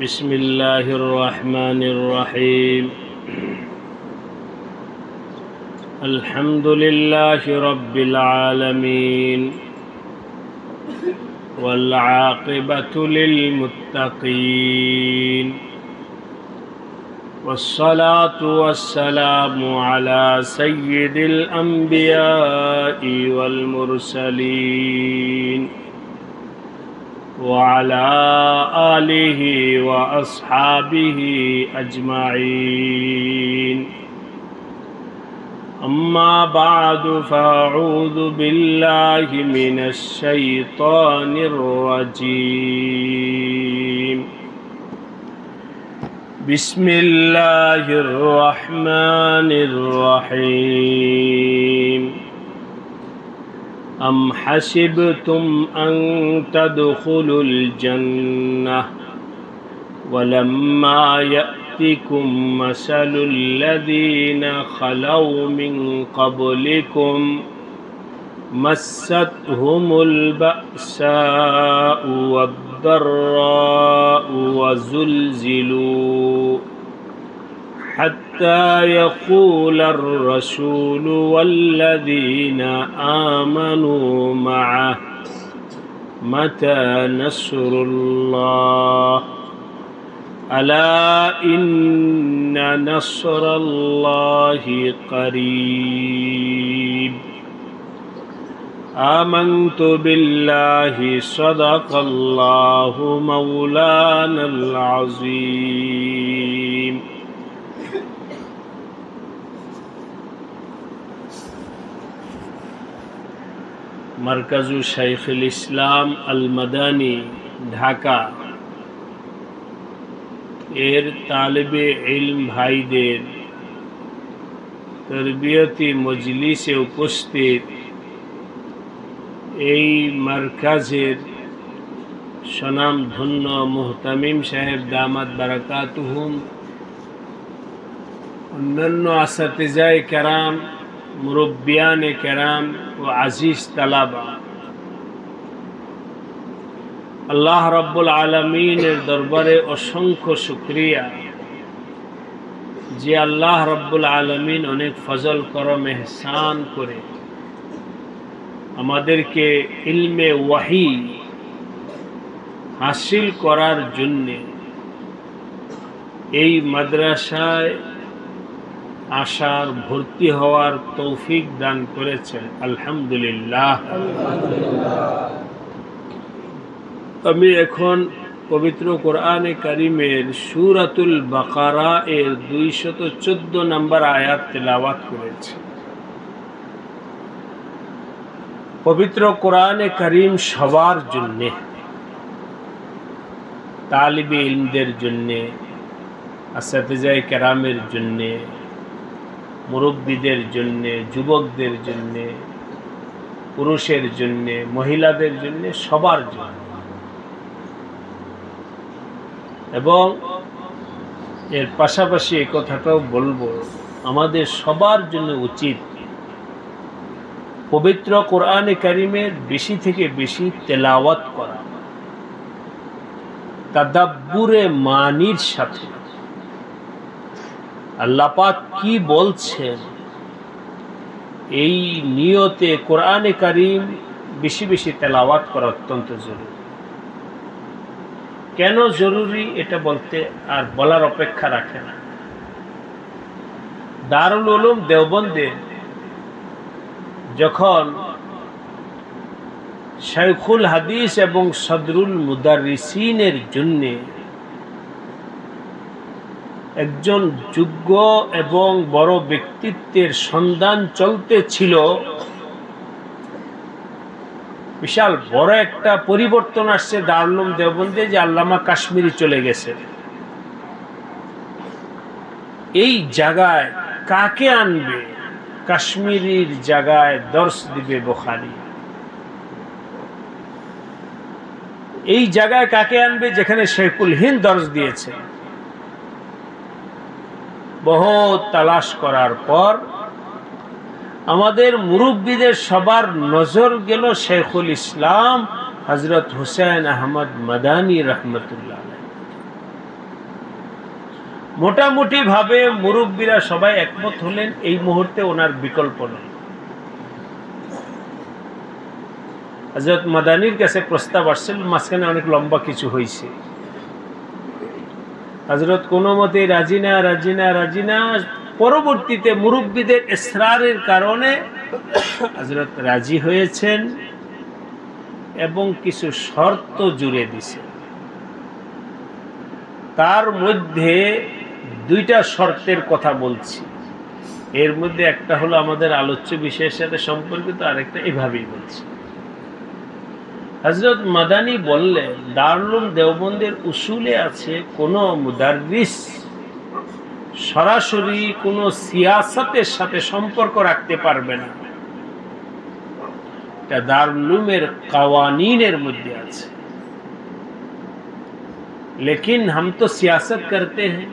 بسم الله الرحمن الرحيم الحمد لله رب العالمين والعاقبة للمتقين والصلاة والسلام على سيد الأنبياء والمرسلين وعلى آله وأصحابه أجمعين أما بعد فأعوذ بالله من الشيطان الرجيم بسم الله الرحمن الرحيم أم حسبتم أن تدخلوا الجنة ولما يأتكم مثل الذين خلوا من قبلكم مستهم البأساء والضراء وزلزلوا حتى يقول الرسول والذين آمنوا معه متى نصر الله ألا إن نصر الله قريب آمنت بالله صدق الله مولانا العظيم মারকাজু শাইখুল ইসলাম আল মাদানী ঢাকা এর তালিবে ইলম ভাইদের তরবিয়তি মজলিসে উপস্থিত এই মারকাজের স্বনামধন্য মুহতামিম সাহেব দামাত বারাকাতুহুম, অন্যান্য আসাতিজায়ে কেরাম, মুরব্বিয়ানে কেরাম ও আজিজ তালাবা, আল্লাহ রাব্বুল আলামিনের দরবারে অসংখ্য শুকরিয়া যে আল্লাহ রাব্বুল আলামিন অনেক ফজল করম এহসান করে আমাদেরকে ইলমে ওয়াহি হাসিল করার জন্য এই মাদ্রাসায় আসার, ভর্তি হওয়ার তৌফিক দান করেছেন। আলহামদুলিল্লাহ। আমি এখন পবিত্র কোরআনে কারিমের সূরাতুল বাকারা এর 214 নম্বর আয়াত তেলাওয়াত করেছি। পবিত্র কোরআনে কারিম সবার জন্যে, তালিবে ইলমদের জন্যে, আসাতিজায়ে কেরামের জন্যে, মুরব্বীদের জন্যে, যুবকদের জন্যে, পুরুষের জন্যে, মহিলাদের জন্যে, সবার জন্য। এবং এর পাশাপাশি এই কথাটাও বলবো, আমাদের সবার জন্য উচিত পবিত্র কোরআনে কারিমের বেশি থেকে বেশি তেলাওয়াত করা, তাদাব্বুরে মানির সাথে আল্লাহ পাক কি বলছেন এই নিয়তে কোরআনে কারিম বেশি বেশি তেলাওয়াত করা অত্যন্ত জরুরি। কেন জরুরি এটা বলতে আর বলার অপেক্ষা রাখে না। দারুল উলুম দেওবন্দে যখন শাইখুল হাদিস এবং সদরুল মুদাররিসিনের জন্য একজন যোগ্য এবং বড় ব্যক্তিত্বের সন্ধান চলতে ছিল, বিশাল বড় একটা পরিবর্তন আসছে দারুল উলুম দেওবন্দে যে আল্লামা কাশ্মীরি চলে গেছে। এই জায়গায় কাকে আনবে? কাশ্মীরির জায়গায় দর্শ দিবে বুখারী। এই জায়গায় কাকে আনবে যেখানে শেখুল হিন্দ দর্শ দিয়েছে? বহুত তালাশ করার পর আমাদের মুরব্বীদের সবার নজর গেল শেখুল ইসলাম হযরত হুসাইন আহমদ মাদানী রহমতুল্লাহ আলাইহি। মোটামুটি ভাবে মুরব্বীরা সবাই একমত হলেন এই মুহূর্তে ওনার বিকল্প নেই। হযরত মাদানীর কাছে প্রস্তাব আসছিল, মাঝখানে অনেক লম্বা কিছু হয়েছে। হযরত কোনো মতে রাজি না। পরবর্তীতে মুরব্বীদের ইসরারের কারণে হযরত রাজি হয়েছেন এবং কিছু শর্ত জুড়ে দিয়েছেন। তার মধ্যে দুইটা শর্তের কথা বলছি। এর মধ্যে একটা হলো আমাদের আলোচ্য বিষয়ের সাথে সম্পর্কিত, আরেকটা এভাবেই বলছি। হযরত মাদানী বললেন, দারুল উলুম দেওবন্দের উসুলে আছে কোন মুদাররিস সরাসরি কোন সিয়াসতের সাথে সম্পর্ক রাখতে পারবে না। এটা দারুল উলুমের কাওয়ানিনের মধ্যে আছে। लेकिन हम तो सियासत करते हैं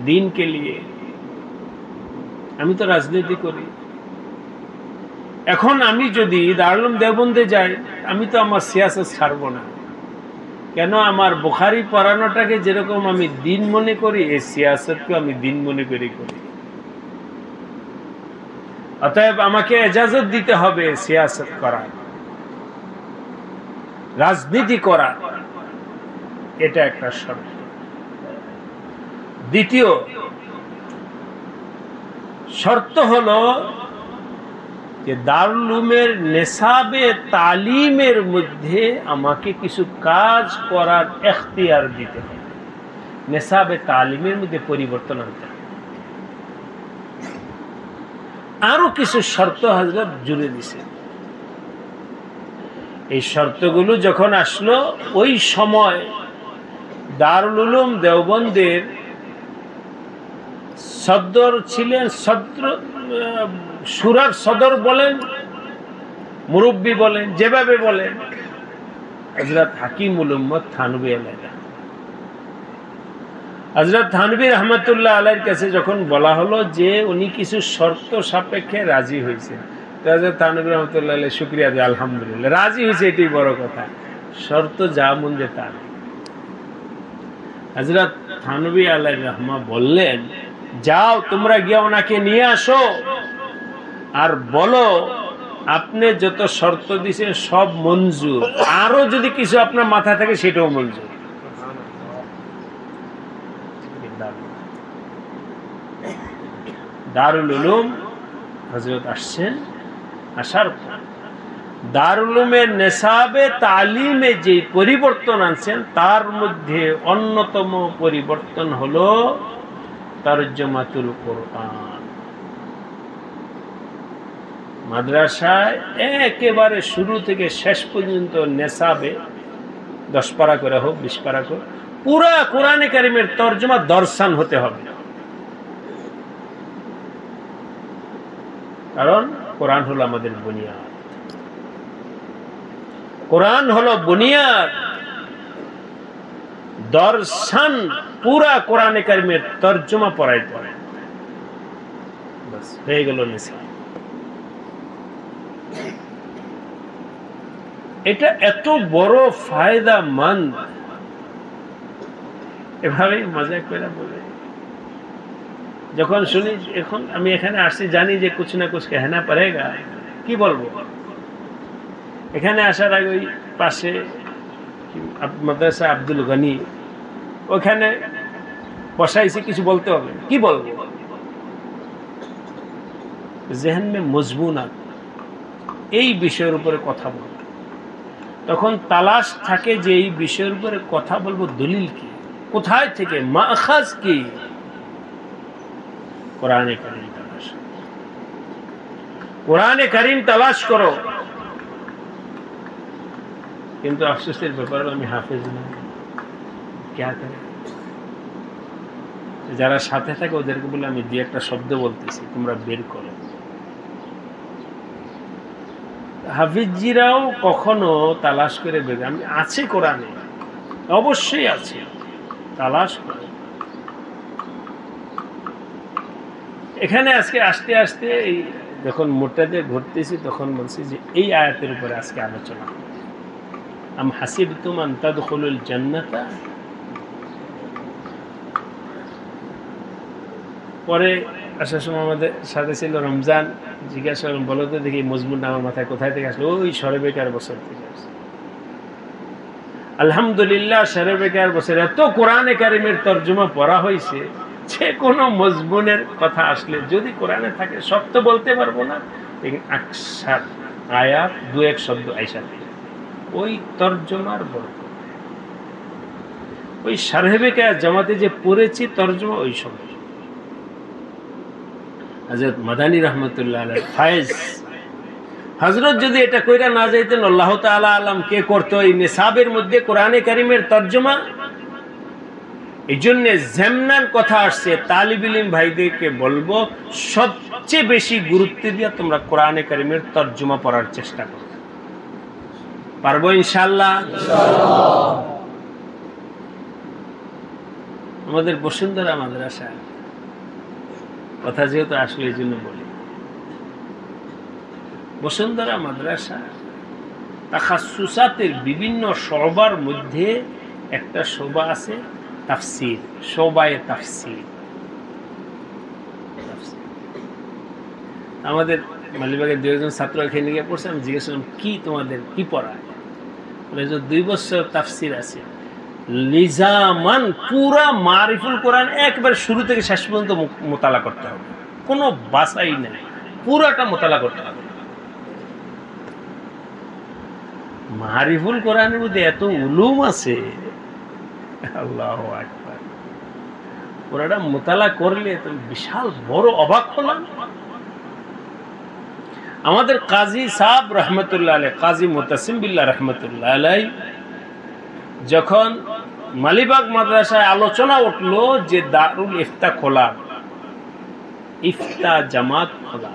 दीन के लिए, আমি তো রাজনীতি করি। এখন আমি যদি দারুল উলুম দেওবন্দে যাই, আমি তো আমার সিয়াসত ছাড়ব না। কেন? আমার বুখারী পড়ানোটাকে যেরকম আমি দিন মনে করি, এই সিয়াসতকে আমি দিন মনে করি। অতএব আমাকে ইজাজত দিতে হবে সিয়াসত করার, রাজনীতি করার। এটা একটা শর্ত। দ্বিতীয় শর্ত হলো যে দারুল উলুমের নেসাবে তালিমের মধ্যে আমাকে কিছু কাজ করার এখতিয়ার দিতে হবে। নেসাবে তালিমের মধ্যে পরিবর্তন আনতে হবে। আরো কিছু শর্ত হযরত জুড়ে দিয়েছে। এই শর্তগুলো যখন আসলো, ওই সময় দারুল উলুম দেওবন্দের সদর ছিলেন, সুরার সদর বলেন, মুরব্বী বলেন, যেভাবে বলেন, হযরত হাকিমুল উম্মত থানভী আলাইহি। হযরত থানভী রহমাতুল্লাহ আলাইহির কাছে যখন বলা হলো যে উনি কিছু শর্ত সাপেক্ষে রাজি হয়েছেন, তো হযরত থানভী রহমাতুল্লাহ আলাইহি শুকরিয়া দিয়ে আলহামদুলিল্লাহ, রাজি হয়েছে, এটাই বড় কথা। শর্ত যা মন যে তা। হযরত থানভী আলাইহির রহমা বললেন, যাও তোমরা গিয়ে ওনাকে নিয়ে আসো আর বলো আপনি যত শর্ত দিয়েছেন সব মঞ্জুর, আরো যদি কিছু আপনার মাথা থাকে সেটাও মঞ্জুর। দারুল উলুম হযরত আসছেন, আসার পর দারুল উলুমের নেসাবে তালিমে যে পরিবর্তন আনছেন, তার মধ্যে অন্যতম পরিবর্তন হলো তরজমাতুল কোরআন। মাদ্রাসায় একেবারে শুরু থেকে শেষ পর্যন্ত নেসাবে 10 পারা করে হোক, 20 পারা করে, পুরা কোরআনে কারিমের তরজমা দর্শন হতে হবে। কারণ কোরআন হলো আমাদের বুনিয়াদ, কোরআন হলো বুনিয়াদ। দর্শন পুরা কোরআনে কারিমের তরজমা পড়াইতে হবে, বাস হয়ে গেল নিসাব। এটা এত বড় ফায়দামন্দ, এভাবেই মজা করে বলে। যখন শুনি, এখন আমি এখানে আসছি জানি যে কুছ না কুছ कहना पड़ेगा, কি বলবো। এখানে আসার আগে ওই পাশে মাদ্রাসা আব্দুল গনি, ওখানে বসাইছি, কিছু বলতে হবে, কি বলবো। জেহন মে মজবুনাত এই বিষয়ের উপরে কথা বলবো, তখন তালাশ থাকে যে এই বিষয়ের উপরে কথা বলবো, দলিল কি, কোথায় থেকে, মাখাজ কি। কোরআনে কারীম তালাশ, কোরআনে কারীম তালাশ করো। কিন্তু আফসোসের ব্যাপার আমি হাফেজ না, क्या करे। যারা সাথে থাকে ওদেরকে বলে আমি দুই একটা শব্দ বলতেছি, তোমরা বের করো। হাফিজজিরাও কখনো তালাশ করে বের, আমি আছে কোরআনে, অবশ্যই আছে, তালাশ করে। এখানে আজকে আসতে আসতে এই যখন মোটাতে ঘুরতেছি, তখন বলছি যে এই আয়াতের উপরে আজকে আলোচনা। আম হাসিবতুম আন তাদখুলুল জান্নাতা, পরে আসার সময় আমাদের সাথে ছিল রমজান, জিজ্ঞাসা করলাম বলো তো দেখি মজমুনটা আমার মাথায় কোথায় থেকে আসলো, ওই শরবেকার বছর থেকে আসছে। আলহামদুলিল্লাহ শরবেকার বছর এত কোরআনে কারিমের তর্জমা পড়া হয়েছে, যে কোনো মজমুনের কথা আসলে যদি কোরআনে থাকে সব তো বলতে পারবো না, লেকিন আকসার আয়াত দু এক শব্দ আইসা ওই তর্জমার বরকত, ওই শরবেকার জামাতে যে পড়েছি তর্জমা ওই সময় হযরত মাদানী রাহমাতুল্লাহ আলাইহি ফায়েজ হযরত যদি এটা কইরা না যাইতেন আল্লাহ তাআলা আলাম কে করতো এই নিসাবের মধ্যে কোরআনে কারীমের তরজমা। এইজন্য জামনার কথা আসছে, তালিবুল ইলম ভাইদেরকে বলবো সবচেয়ে বেশি গুরুত্ব দিয়ে তোমরা কোরআনে কারীমের তরজমা পড়ার চেষ্টা করো। পারবো ইনশাআল্লাহ? ইনশাআল্লাহ। আমাদের বসুন্ধরা মাদ্রাসা কথা যেহেতু আসলে এই জন্য বলি, বসুন্ধরা মাদ্রাসা তাখাসুসাতের বিভিন্ন শোবার মধ্যে একটা শোবা আছে তাফসীর, শোবায়ে তাফসীর। আমাদের মালিবাগের দুইজন ছাত্র এখানে গিয়ে পড়ছে, আমি জিজ্ঞেস করলাম কি তোমাদের কি পড়ায়? বলে যে 2 বছর তাফসীর আছে লিজামান, পুরা মারিফুল কোরআন একবার শুরু থেকে শেষ পর্যন্ত মোতালা করতে হবে, কোনো বাছাই নেই, পুরাটা মোতালা করতে হবে। মারিফুল কোরআনের মধ্যে এত উলুম আছে, আল্লাহু আকবার, পুরাটা মোতালা করলে তো বিশাল বড় অবাক হলাম। আমাদের কাজী সাহেব রহমতুল্লাহ আলাইহি, কাজী মুতাসিম বিল্লাহ রহমতুল্লাহ আলাইহি, যখন মালিবাগ মাদ্রাসায় আলোচনা উঠলো যে দারুল ইফতা খোলা, ইফতা জামাত খোলা,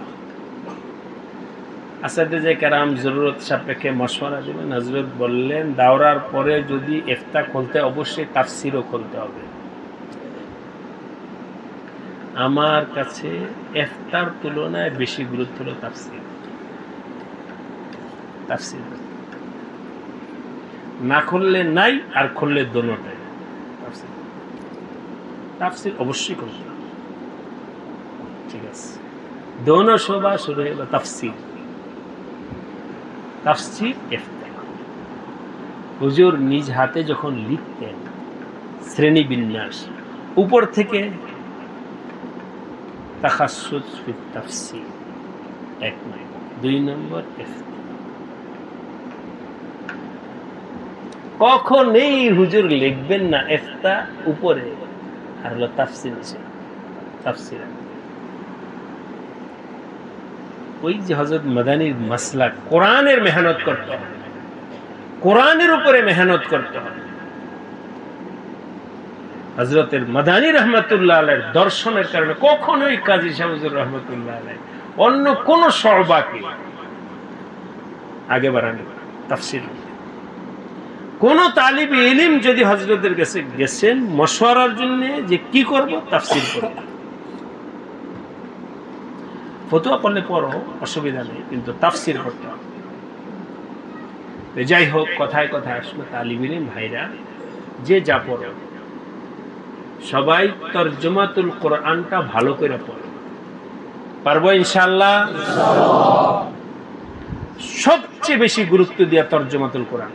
আসাদে কেরাম জরুরত সাপেক্ষে মশওয়ারা দিলেন। হযরত বললেন দাওরার পরে যদি ইফতা খুলতে অবশ্যই তাফসীরও খুলতে হবে। আমার কাছে ইফতার তুলনায় বেশি গুরুত্ব হলো তাফসীর। তাফসীর না খুললে নাই, আর খুললে দোনোটাই। তাফসীর তাফসীর অবশ্যই করতে হবে, ঠিক আছে। দোনো শোভা শুরু হলো তাফসীর, তাফসীর ইফতা। হুজুর নিজ হাতে যখন লিখতেন শ্রেণী বিন্যাস, উপর থেকে তাখাসসুস ফি তাফসীর 1 নম্বর, 2 নম্বর ইফতা। কখনোই হুজুর লিখবেন না ইফতা উপরে আর হলো তাফসীর নিচে। তাফসীর ওই যে হযরত মাদানীর মাসলাক, কোরআনের মেহনত করতে হবে, কোরআনের উপরে মেহনত করতে হবে। হযরতের মাদানী রহমতুল্লাহ আলাইহির দর্শনের কারণে কখনোই কাজী শাহ হুজুর রহমতুল্লাহ আলাইহি অন্য কোন শোবাকে আগে বাড়ানো তাফসীর। কোন তালিব ইলম যদি হযরতের কাছে গেছেন মশওয়ারার জন্য যে কি করব, তাফসীর করব। ফতোয়া পড়লে পড়ো, অসুবিধা নেই, কিন্তু তাফসীর করতে হবে। যাই হোক, কথায় কথায় আসলে তালিব ইলম ভাইরা যে যা পড়ো সবাই তরজমাতুল কোরআনটা ভালো করে পড়ো। পারবো ইনশাআল্লাহ? ইনশাআল্লাহ। সবচেয়ে বেশি গুরুত্ব দিয়া তরজমাতুল কোরআন।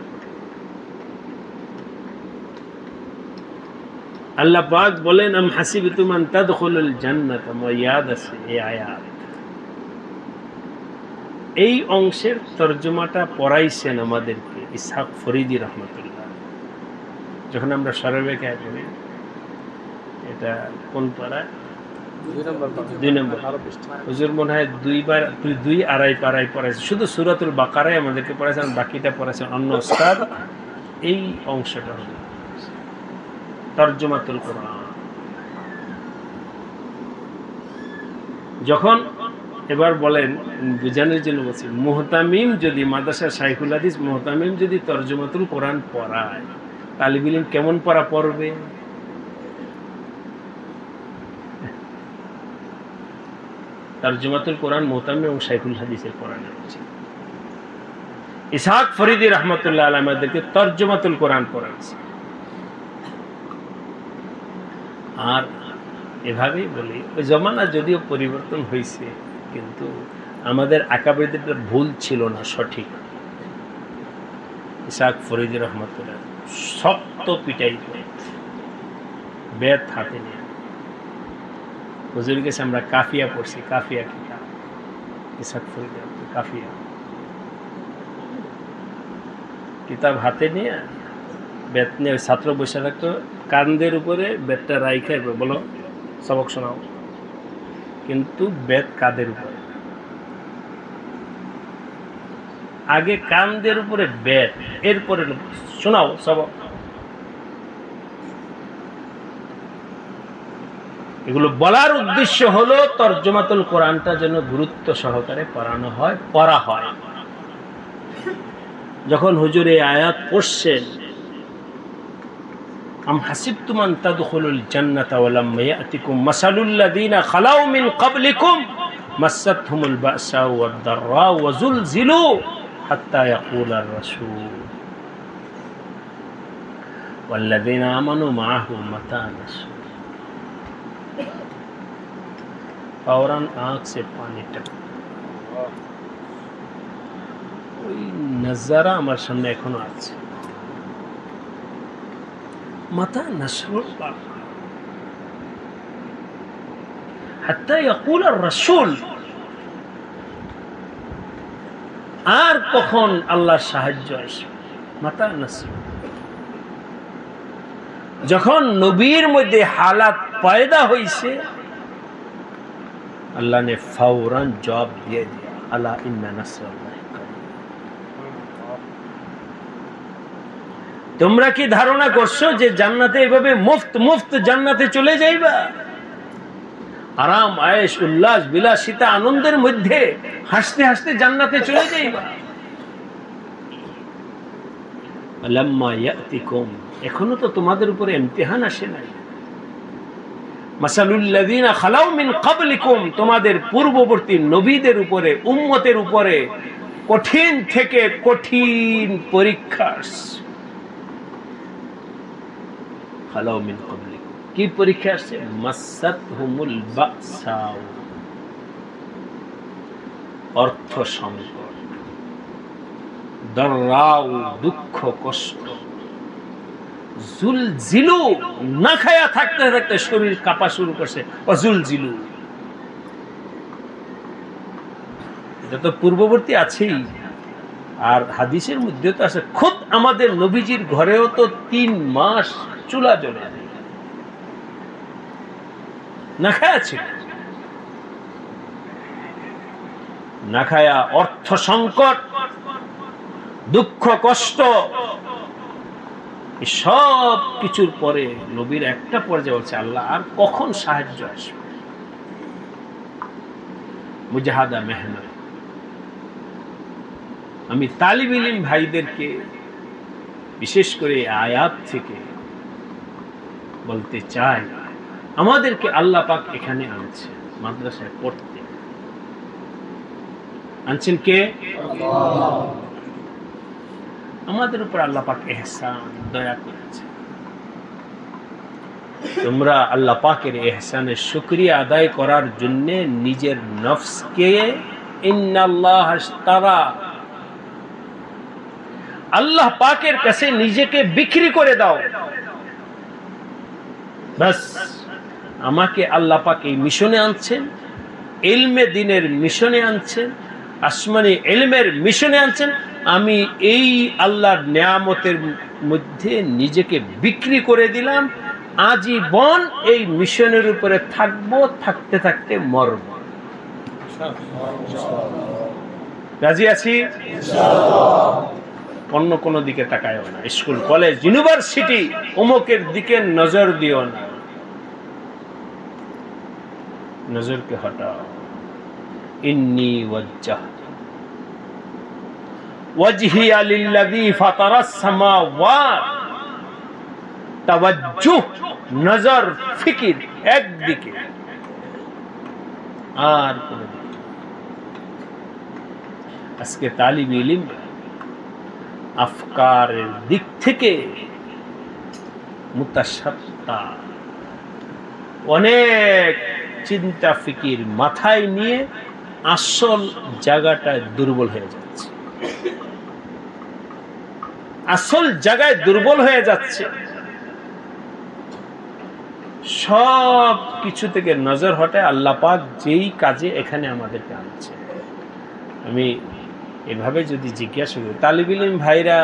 আল্লাহ পাক বলেন আম হাসিবতুম আন তাদখুলুল জান্নাতা, ইয়াদ আছে এই আয়াত। এই অংশের তরজমাটা পড়াইছেন আমাদেরকে ইসহাক ফরিদি রহমতুল্লাহ, যখন আমরা শরবেকে পড়ি। এটা কোন পাড়ায়? 2 নম্বর। হুজুর মনে হয় 2-2.5 পাড়ায় পড়াইছে, শুধু সূরাতুল বাকারায় আমাদেরকে পড়াইছেন, বাকিটা পড়াইছেন অন্য উস্তাদ। এই অংশটা হলো তরজমাতুল কোরআন। যখন এবার বলেন বুঝানোর জন্য বলছি, মুহতামিম যদি মাদ্রাসা শাইখুল হাদিস মুহতামিম যদি তরজমাতুল কোরআন পড়ায়, তালিবুল ইলম কেমন পড়বে? তরজমাতুল কোরআন মুহতামিম এবং শাইখুল হাদিসের পড়ানো হচ্ছে। ইসহাক ফরিদি রহমতুল্লাহ আলাইহি আমাদেরকে তরজমাতুল কোরআন পড়াচ্ছে। আর এভাবেই বলি। ওই জমানা যদিও পরিবর্তন হয়েছে, কিন্তু আমাদের আকাবেদের ভুল ছিল না, সঠিক। ইসহাক ফরিদি রহমতুল্লাহ শক্ত পিটাই বেদ হাতে নিয়ে হুজুরের কাছে আমরা কাফিয়া পড়ছি, কাফিয়া কিতাব ইসহাক ফরিদি কাফিয়া কিতাব হাতে নিয়ে বেদ নিয়ে ওই ছাত্র বসে রাখতো, কান্দের উপরে বেদটা রাইখে বলো সবক শোনাও, কিন্তু বেদ কাদের উপরে, আগে কান্দের উপরে বেদ, এরপরে শোনাও সবক। এগুলো বলার উদ্দেশ্য হলো তরজমাতুল কোরআনটা যেন গুরুত্ব সহকারে পড়ানো হয়, পড়া হয়। যখন হুজুর এই আয়াত পড়ছেন, আম হাসিবতুম আন তাদখুলুল জান্নাতা ওয়া লাম ইয়াতিকুম মাসালুল লাযিনা খালাউ মিন ক্বাবলিকুম মাসাতহুমুল বা'সাউ ওয়াদ দাররাউ ওয়া যুলজিলু হাত্তা ইয়াকুলার রাসূল ওয়াল্লাযিনা আমানু মা'আহু মাতা নাসর। फौरन आंख से पानी टप, ওই নজারা আমার সামনে এখনো আছে। মাতা নাসরুল্লাহ হাত্তা ইয়াকুল আর-রাসূল, আর কখন আল্লাহর সাহায্য আসবে? মাতা নাসর, যখন নবীর মধ্যে হালাত পয়দা হয়েছে, अल्लाह ने फौरन जवाब दे दिया, अला इन्ना नसरुल्लाहि करीब। তোমরা কি ধারণা করছো যে জান্নাতে এভাবে মুফত জান্নাতে চলে যাইবা? আরাম আয়েশ উল্লাস বিলাসিতা আনন্দের মধ্যে হাসতে হাসতে জান্নাতে চলে যাইবা। লাম্মা ইয়াতিকুম, এখনো তো তোমাদের উপরে ইমতিহান আসে নাই। মাসালুল লাযিনা খালাউ মিন ক্বাবলিকুম, তোমাদের পূর্ববর্তী নবীদের উপরে, উম্মতের উপরে কঠিন থেকে কঠিন পরীক্ষা। খালাউ মিন ক্বাবলিকুম, কি পরীক্ষা আসছে? মাসাতহুমুল বাসাউ, অর্থ সংকট, দাররাউ দুঃখ কষ্ট, জুলজিলু না খায়া থাকতে থাকতে শরীর কাঁপা শুরু করছে, অজুলজিলু। এটা তো পূর্ববর্তী আছেই, আর হাদিসের মধ্যে তো আছে, খুদ আমাদের নবীজির ঘরেও তো 3 মাস চুলা জ্বলে না খায়া ছিল। না খায়া অর্থ সংকট, দুঃখ কষ্ট, সব কিছুর পরে নবীর একটা পর্যায়ে বলছে, আল্লাহ আর কখন সাহায্য আসবে? মুজাহাদা মেহনত। আমি তালিব ইলম ভাইদেরকে বিশেষ করে আয়াত থেকে বলতে চাই, আমাদেরকে আল্লাহ পাক এখানে আনছে মাদ্রাসায় পড়তে। আনছেন কে? আল্লাহ। আমাদের উপর আল্লাহ পাক ইহসান, দয়া করেছে। তোমরা আল্লাহ পাকের ইহসানের শুকরিয়া আদায় করার জন্য নিজের নফসকে ইন্নাল্লাহ আশতারা, আল্লাহ পাকের কাছে নিজেকে বিক্রি করে দাও। বাস, আমাকে আল্লাহ পাক এই মিশনে আনছেন, ইলমে দ্বীনের মিশনে আনছেন, আসমানি ইলমের মিশনে আনছেন। আমি এই আল্লাহর নিয়ামতের মধ্যে নিজেকে বিক্রি করে দিলাম, আজীবন এই মিশনের উপরে থাকবো, থাকতে থাকতে মরব। রাজি আছি? অন্য কোনো দিকে তাকায়ও না, স্কুল কলেজ ইউনিভার্সিটি অমুকের দিকে নজর দিও না, নজরকে হটাও। ইন্নী ওয়াজ্জাহতু ওয়াজহিয়া লিল্লাযী ফাতারাস সামাওয়াত, তাওয়াজ্জুহ, নজর, ফিকির একদিকে, আর কোন দিকে। আজকে তালিব ইলম আফকারের দিক থেকে মুতাশাত্তা, অনেক চিন্তা ফিকির মাথায় নিয়ে আসল জায়গাটা দুর্বল হয়ে যাচ্ছে, আসল জায়গায় দুর্বল হয়ে যাচ্ছে। সব কিছু থেকে নজর হটায় আল্লাহ পাক যেই কাজে এখানে আমাদেরকে আনছে। আমি এভাবে যদি জিজ্ঞাসা করি, তালিব ইলম ভাইরা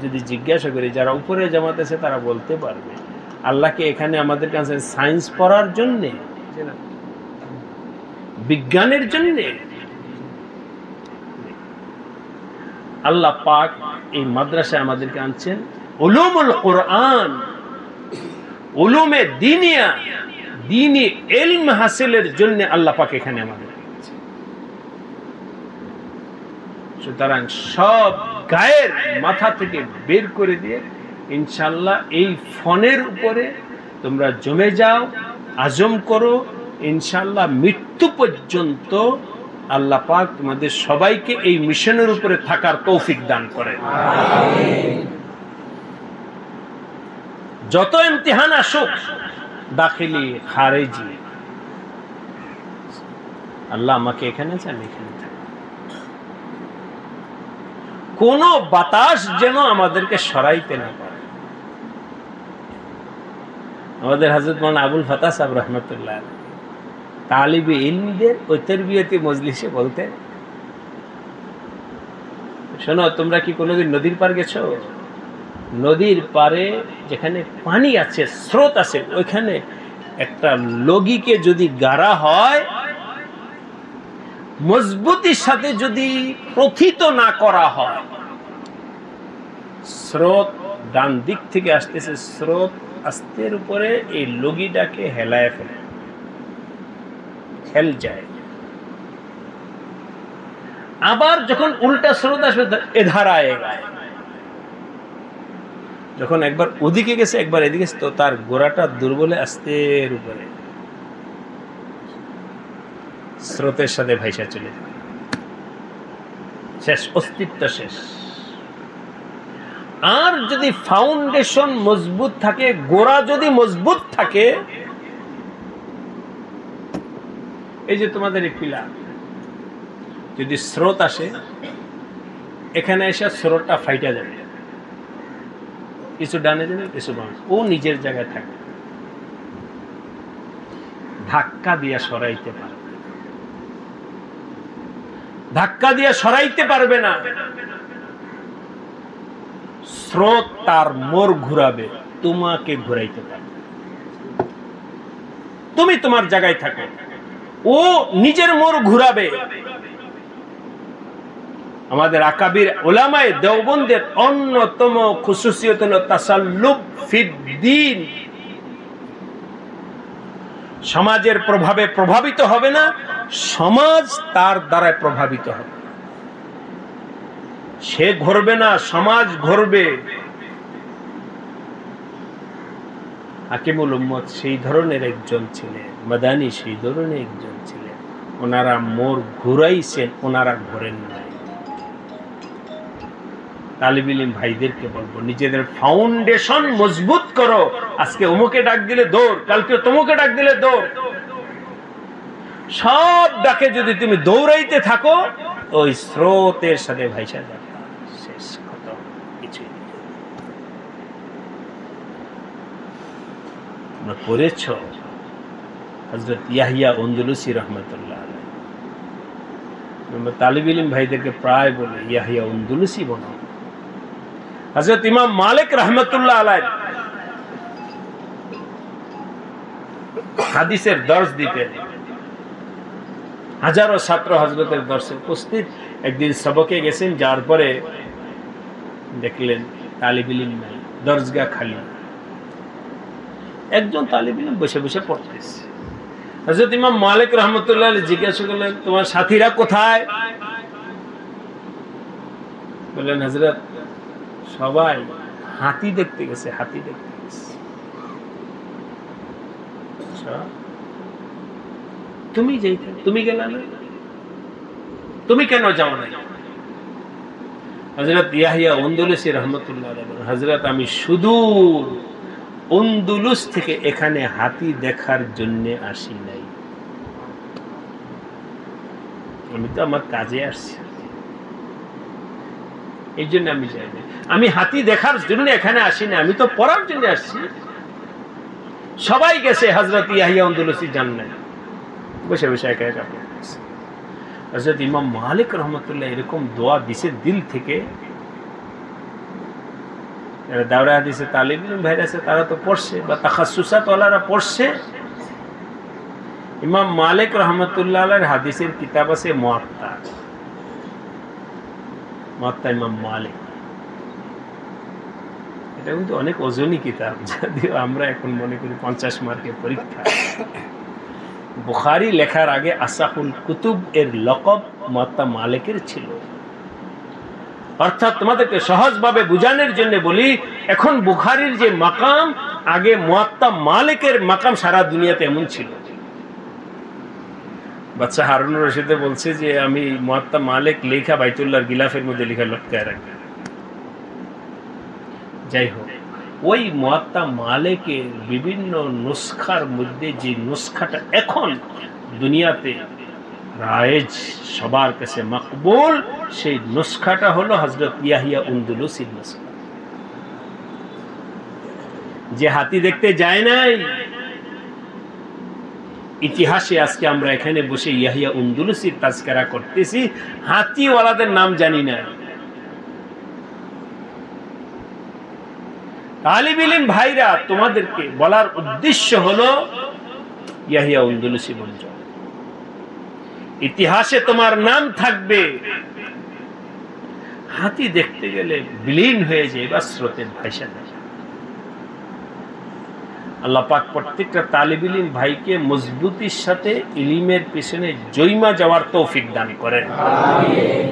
যদি জিজ্ঞাসা করি, যারা উপরে জামাত আছে তারা বলতে পারবে আল্লাহকে এখানে আমাদের কাছে সায়েন্স পড়ার জন্যে, বিজ্ঞানের জন্যে? আল্লাহ পাক এই মাদ্রাসায় আমাদেরকে আনছেন উলুমুল কোরআন, উলুমে দ্বীনিয়া, দ্বীনি ইলম হাসিলের জন্য আল্লাহ পাক এখানে আমাদের আনছেন। সুতরাং সব গায়ের মাথা থেকে বের করে দিয়ে ইনশাআল্লাহ এই ফোনের উপরে তোমরা জমে যাও, আজম করো, ইনশাআল্লাহ মৃত্যু পর্যন্ত আল্লাহ পাক তোমাদের সবাইকে এই মিশনের উপরে থাকার তৌফিক দান করেন। যত ইমতিহান আসুক, দাখিলি খারেজি, আল্লাহ আমাকে এখানে চান, এখানে থাক। কোন বাতাস যেন আমাদেরকে সরাইতে না পারে। আমাদের হযরত মাওলানা আবুল ফাতাহ সাহেব রহমতুল্লাহ তালিবে ইলমদের ওই তারবিয়তি মজলিসে বলতে, শোনো, তোমরা কি কোনোদিন নদীর পার গেছো? নদীর পারে যেখানে পানি আছে, স্রোত আছে, ওইখানে একটা লগিকে যদি গাড়া হয়, মজবুতির সাথে যদি প্রথিত না করা হয়, স্রোত ডান দিক থেকে আসতেছে, স্রোত আস্তের উপরে এই লগিটাকে হেলায় ফেলে, খেল যায়। আবার যখন উল্টা স্রোত আসবে এধারা আয়েগায়, যখন একবার ওদিকে গেছে একবার এদিকে, তো তার গোড়াটা দুর্বলে আস্তের উপরে স্রোতের সাথে ভাইসা চলে যায়, শেষ, অস্তিত্ব শেষ। আর যদি ফাউন্ডেশন মজবুত থাকে, গোড়া যদি মজবুত থাকে, এই যে তোমাদের এই পিলার, যদি স্রোত আসে এখানে এসে স্রোতটা ফাইটা যাবে, কিছু ডানে যাবে, কিছু বামে, ও নিজের জায়গায় থাকে, ধাক্কা দিয়ে সরাইতে পারবে, ধাক্কা দিয়ে সরাইতে পারবে না। স্রোত তার মোড় ঘুরাবে, তোমাকে ঘুরাইতে পারবে। তুমি তোমার জায়গায় থাকো, ও নিজের মোড় ঘুরাবে। আমাদের আকাবির উলামায়ে দেওবন্দের অন্যতম খুসুসিয়ত হলো তাসাল্লুব ফিদ্দীন। সমাজের প্রভাবে প্রভাবিত হবে না, সমাজ তার দ্বারা প্রভাবিত হবে। সে ঘুরবে না, সমাজ ঘুরবে। হাকিমুল উম্মত সেই ধরনের একজন ছিলেন, মাদানী সেই ধরনের একজন ছিলেন। ওনারা মোড় ঘুরাইছেন, ওনারা ঘোরেন নাই। তালিব ইলম ভাইদেরকে বলবো, নিজেদের ফাউন্ডেশন মজবুত করো। আজকে অমুকে ডাক দিলে দৌড়, কালকে তমুকে ডাক দিলে দৌড়। সব ডাকে যদি তুমি দৌড়াইতে থাকো, ওই স্রোতের সাথে ভাইসা যাবে, শেষ কথা, কিছুই নেই। তোমরা পড়েছ হযরত ইয়াহিয়া আনদালুসী রাহমাতুল্লাহ আলাইহি। আমরা তালিব ইলম ভাইদেরকে প্রায় বলি ইয়াহিয়া আনদালুসী বানাও। হযরত ইমাম মালিক রাহমাতুল্লাহ আলাইহি হাদিসের দর্স দিতেন, হাজারো ছাত্র হযরতের দর্শে উপস্থিত। একদিন সবকে গেছেন, যার পরে দেখলেন তালিব ইলম নাই, দরজগা খালি। একজন তালিব ইলম বসে বসে পড়তেছে। হযরত ইমাম মালিক রাহমাতুল্লাহ আলাইহি জিজ্ঞাসা করলেন, তোমার সাথীরা কোথায়? বললেন, হযরত সবাই হাতি দেখতে গেছে, হাতি দেখতে গেছে। তুমি যাইতে, তুমি গেলে না, তুমি কেন যাও না? হযরত ইয়াহিয়া আনদালুসী রাহমাতুল্লাহ আলাইহি, হযরত আমি সুদূর আন্দুলুস থেকে এখানে হাতি দেখার জন্য আসি নাই, আমি তো আমার কাজে আসছি, এই জন্য আমি যাই না। আমি হাতি দেখার জন্য এখানে আসি না, আমি তো পড়ার জন্য আসছি। সবাই গেছে, হযরত ইয়াহিয়া আন্দুলুসি যান নাই, বসে বসে একা একা পড়তেছে। হযরত ইমাম মালিক রহমতুল্লাহ এরকম দোয়া দিছে দিল থেকে। দাওরা হাদিসে তালিব ইলম ভাইরা আছে, তারা তো পড়ছে, বা তাখাসসুসাত ওয়ালারা পড়ছে। ইমাম মালিক রহমতুল্লাহ আলাইহির হাদিসের কিতাব আছে মুয়াত্তা, মুয়াত্তা ইমাম মালিক। এটা কিন্তু অনেক ওজনী কিতাব, যদিও আমরা এখন মনে করি 50 মার্কের পরীক্ষা। বুখারী লেখার আগে আসাহুল কুতুব এর লকব মুয়াত্তা মালিকের ছিল। অর্থাৎ তোমাদেরকে সহজভাবে বুঝানোর জন্য বলি, এখন বুখারীর যে মাকাম, আগে মুয়াত্তা মালিকের মাকাম সারা দুনিয়াতে এমন ছিল। বাচ্চা হারুন রশিদে বলছে যে আমি মুয়াত্তা মালিক লেখা বাইতুল্লাহর গিলাফের মধ্যে লেখা লটকায় রাখি। যাই হোক, ওই মুয়াত্তা মালিকের বিভিন্ন নুসখার মধ্যে যে নুসখাটা এখন দুনিয়াতে রায়েজ, সবার কাছে মকবুল, সেই নুসখাটা হলো হযরত ইয়াহিয়া আন্দুলুসির নুসখা। যে হাতি দেখতে যায় নাই, ইতিহাসে আজকে আমরা এখানে বসে ইয়াহিয়া আন্দুলুসির তাজকিরা করতেছি, হাতিওয়ালাদের নাম জানি না। তালিব ইলম ভাইরা, তোমাদেরকে বলার উদ্দেশ্য হলো ইয়াহিয়া আন্দুলুসি বলে যাও, ইতিহাসে তোমার নাম থাকবে। হাতি দেখতে গেলে বিলীন হয়ে যায় বা স্রোতের ভাইসা যায়। আল্লাহ পাক প্রত্যেকটা তালিব ইলম ভাইকে মজবুতির সাথে ইলমের পিছনে জয়মা যাওয়ার তৌফিক দান করেন। আমিন।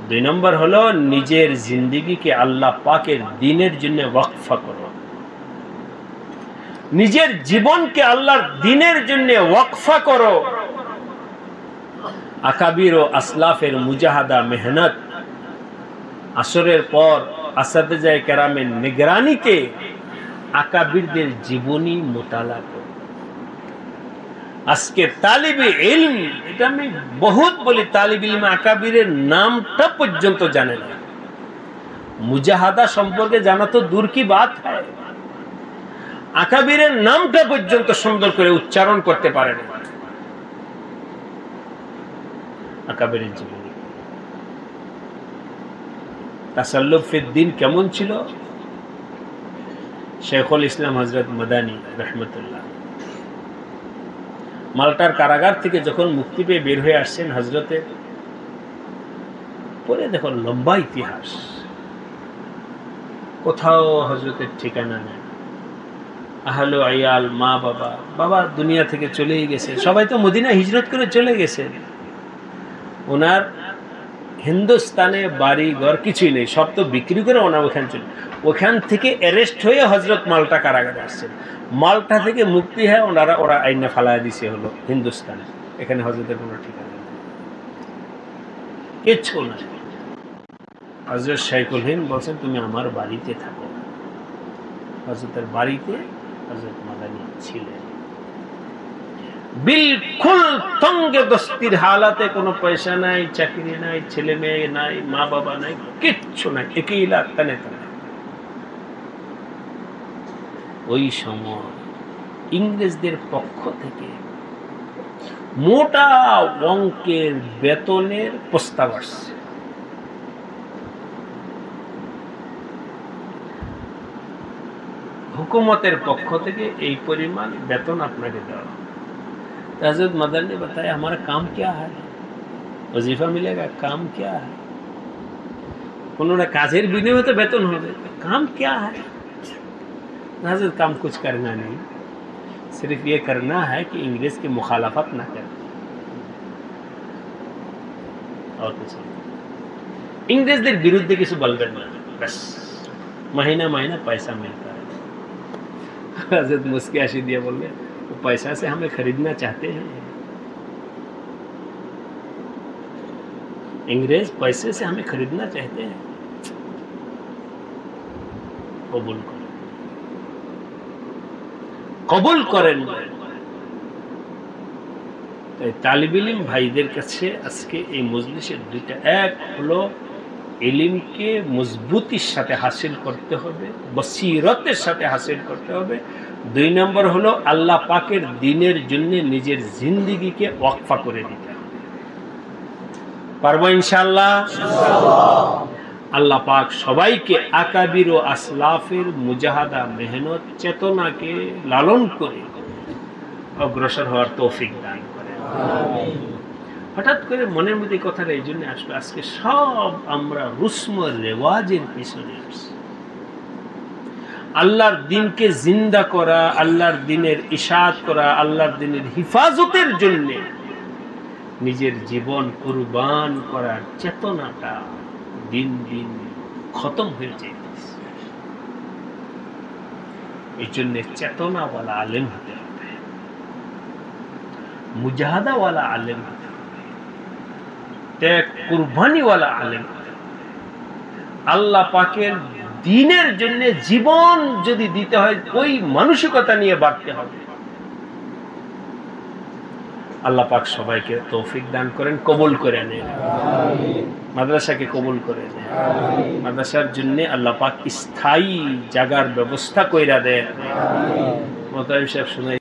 2 নম্বর হলো নিজের জিন্দেগিকে আল্লাহ পাকের দ্বীনের জন্য ওয়াকফা করো। নিজের জীবনকে আল্লাহর দ্বীনের জন্য ওয়াকফা করো। আকাবির ও আসলাফের মুজাহাদা, মেহনত, আসরের পর আসাতিজায়ে কেরামের নিগরানিতে আকাবিরদের জীবনী মোতালা করো। আজকে তালিবে ইলম, এটা আমি বহুত বলি, তালিব ইলম আকাবিরের নামটা পর্যন্ত জানে না। মুজাহাদা সম্পর্কে জানা তো দূর কি বাত হয়, আকাবিরের নামটা পর্যন্ত সুন্দর করে উচ্চারণ করতে পারে না। আকাবিরের জীবনী, তাসাল্লুফ ফিদ দ্বীন কেমন ছিল? শেখুল ইসলাম হযরত মাদানী রাহমাতুল্লাহ মাল্টার কারাগার থেকে যখন মুক্তি পেয়ে বের হয়ে আসছেন হযরতের, পরে দেখো লম্বা ইতিহাস, কোথাও হযরতের ঠিকানা নেই। আহলে আয়াল, মা বাবা দুনিয়া থেকে চলেই গেছে, সবাই তো মদিনা হিজরত করে চলে গেছে। ওনার হিন্দুস্তানে বাড়ি ঘর কিছুই নেই, সব তো বিক্রি করে ওনার ওখান থেকে অ্যারেস্ট হয়ে হযরত মাল্টা কারাগারে আসছেন। মাল্টা থেকে মুক্তি হয় ওরা আইনে ফালায় দিছে হলো হিন্দুস্তানে। এখানে হযরতের কোনো ঠিকানা নেই, কিচ্ছু না। হযরত শাইখুল হিন্দ বলছেন তুমি আমার বাড়িতে থাকো। হযরতের বাড়িতে হযরত মাদানী ছিলেন, বিলকুল তঙ্গে দস্তির হালাতে, কোনো পয়সা নাই, চাকরি নাই, ছেলে মেয়ে নাই, মা বাবা নাই, কিচ্ছু নাই, একেইলা তানে তানে। ওই সময় ইংরেজদের পক্ষ থেকে মোটা অঙ্কের বেতনের প্রস্তাব আসছে। হুকুমতের পক্ষ থেকে এই পরিমাণ বেতন আপনাকে দেওয়া। हज़रत मदन ने बताया हमारा काम क्या है, वजीफा मिलेगा, काम क्या है? उन्होंने काजेर बिनिमय तो वेतन हो गए, काम क्या है? हज़रत काम कुछ करना नहीं, सिर्फ ये करना है कि इंग्रेज की मुखालफत ना करें, और कुछ नहीं। इंग्रेजদের বিরুদ্ধে কিছু বলবেন না, बस महीना महीना पैसा मिलता है। हज़रत मुस्की आशी दिया बोले तो पैसा से हमें खरीदना चाहते हैं, इंग्रेज पैसे से हमें खरीदना चाहते हैं, कबूल करो। কবুল করেন। তাই তালিব ইলম ভাইদের কাছে আজকে এই মজলিসের দুইটা, এক হলো ইলমকে মজবুতির সাথে হাসিল করতে হবে, বসিরতের সাথে হাসিল করতে হবে। 2 নম্বর হলো আল্লাহ পাকের দ্বীনের জন্য নিজের জিন্দেগিকে ওয়াকফা করে দিতে হবে। পারবো ইনশাআল্লাহ? আল্লাহ পাক সবাইকে আকাবির ও আসলাফের মুজাহাদা, মেহনত, চেতনাকে লালন করে অগ্রসর হওয়ার তৌফিক দান করে। হঠাৎ করে মনের মধ্যে কথাটা এই জন্য আসবে, আজকে সব আমরা রুসম রেওয়াজের পিছনে আসছি। আল্লাহর দ্বীনকে জিন্দা করা, আল্লাহর দ্বীনের ইশাআত করা, আল্লাহর দ্বীনের হিফাজতের জন্য নিজের জীবন কুরবান করার চেতনাটা দিন দিন খতম হয়ে যাইতেছে। এই জন্য চেতনাওয়ালা আলেম হতে হবে, মুজাহাদাওয়ালা আলেম হতে হবে, ত্যাগ কুরবানিওয়ালা আলেম হতে হবে। আল্লাহ পাকের দ্বীনের জন্য জীবন যদি দিতে হয়, ওই মানসিকতা নিয়ে বাড়তে হবে। আল্লাহ পাক সবাইকে তৌফিক দান করেন, কবুল করে নেন, মাদ্রাসাকে কবুল করে নেন। মাদ্রাসার জন্য আল্লাহ পাক স্থায়ী জায়গার ব্যবস্থা কইরা দেন। মোতায়েব সাহেব শুনাই